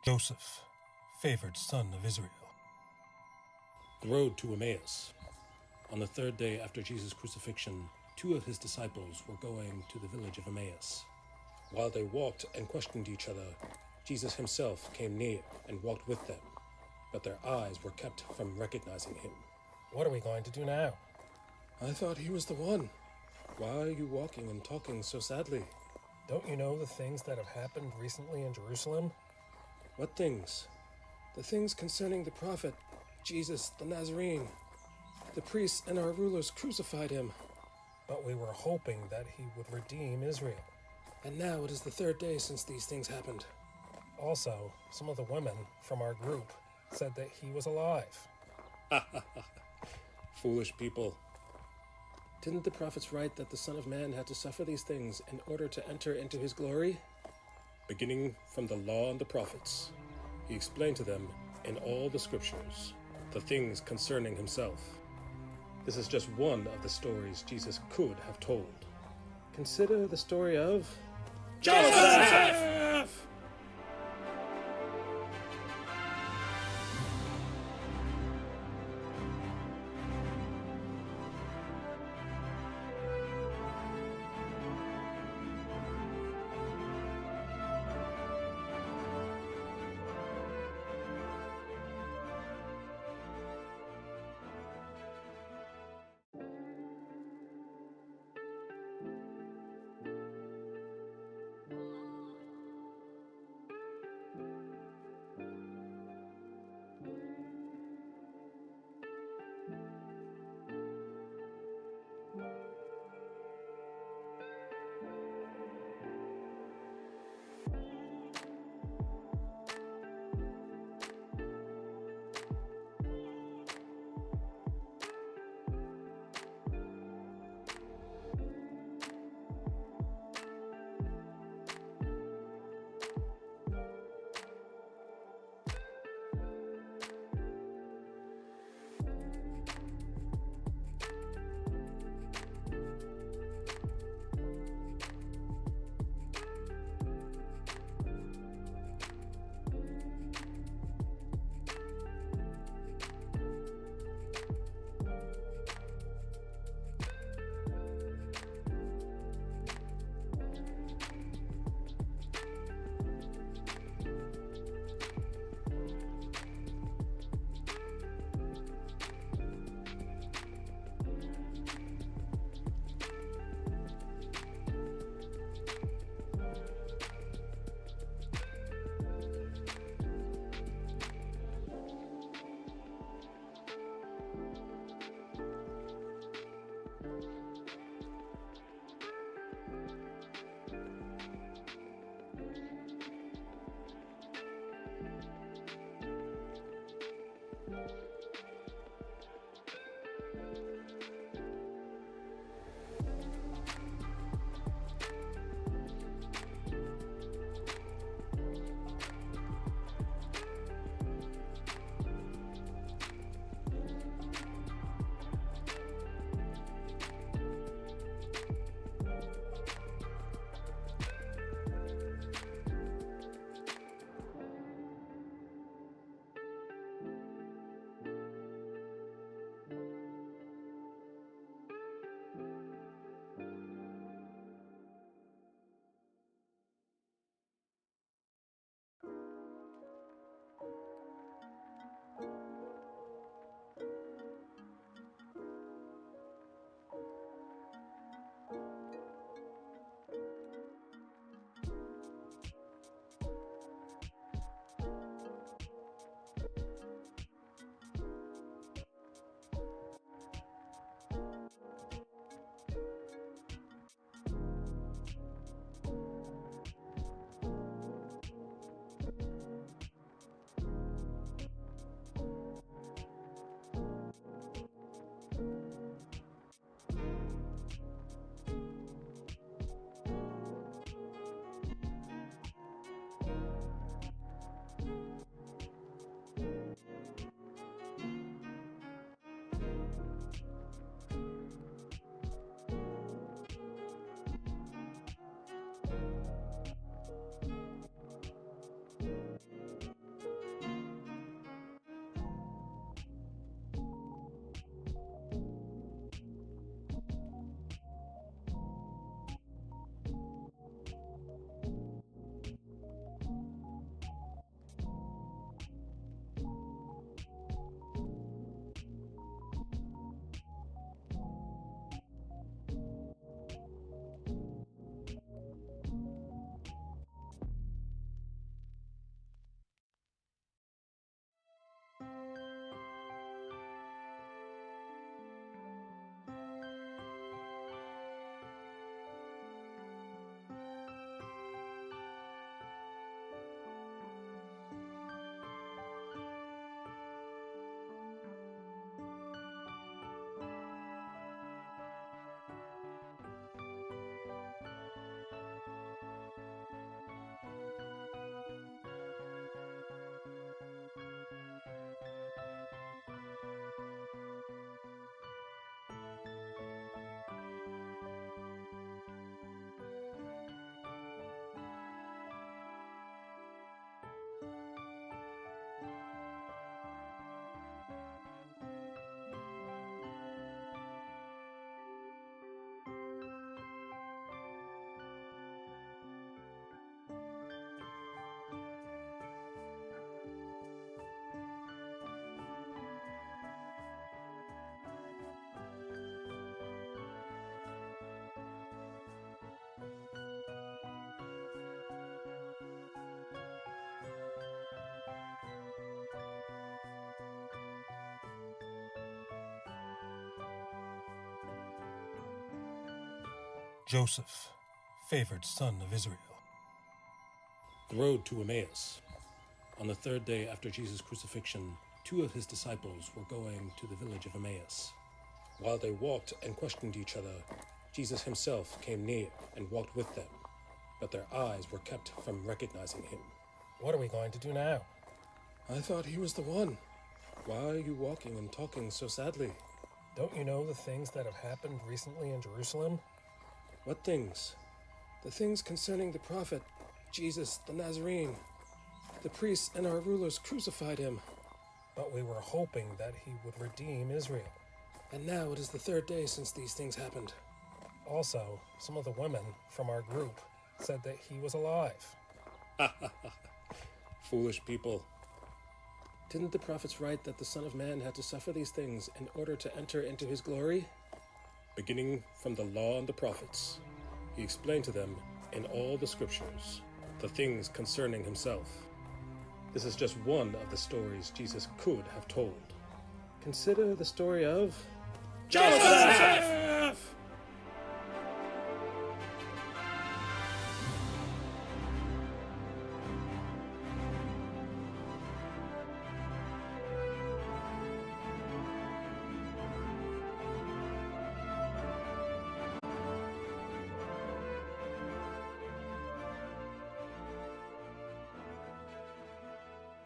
Joseph, favored son of Israel. The road to Emmaus. On the third day after Jesus' crucifixion, 2 of his disciples were going to the village of Emmaus. While they walked and questioned each other, Jesus himself came near and walked with them, but their eyes were kept from recognizing him. What are we going to do now? I thought he was the one. Why are you walking and talking so sadly? Don't you know the things that have happened recently in Jerusalem? What things? The things concerning the prophet, Jesus the Nazarene. The priests and our rulers crucified him. But we were hoping that he would redeem Israel. And now it is the 3rd day since these things happened. Also, some of the women from our group said that he was alive. Foolish people. Didn't the prophets write that the Son of Man had to suffer these things in order to enter into his glory? Beginning from the law and the prophets, he explained to them in all the scriptures the things concerning himself. This is just one of the stories Jesus could have told. Consider the story of Joseph! Joseph, favored son of Israel. The road to Emmaus. On the third day after Jesus' crucifixion, 2 of his disciples were going to the village of Emmaus. While they walked and questioned each other, Jesus himself came near and walked with them, but their eyes were kept from recognizing him. What are we going to do now? I thought he was the one. Why are you walking and talking so sadly? Don't you know the things that have happened recently in Jerusalem? What things? The things concerning the prophet, Jesus the Nazarene. The priests and our rulers crucified him. But we were hoping that he would redeem Israel. And now it is the 3rd day since these things happened. Also, some of the women from our group said that he was alive. Foolish people. Didn't the prophets write that the Son of Man had to suffer these things in order to enter into his glory? Beginning from the law and the prophets, he explained to them in all the scriptures the things concerning himself. This is just one of the stories Jesus could have told. Consider the story of Joseph!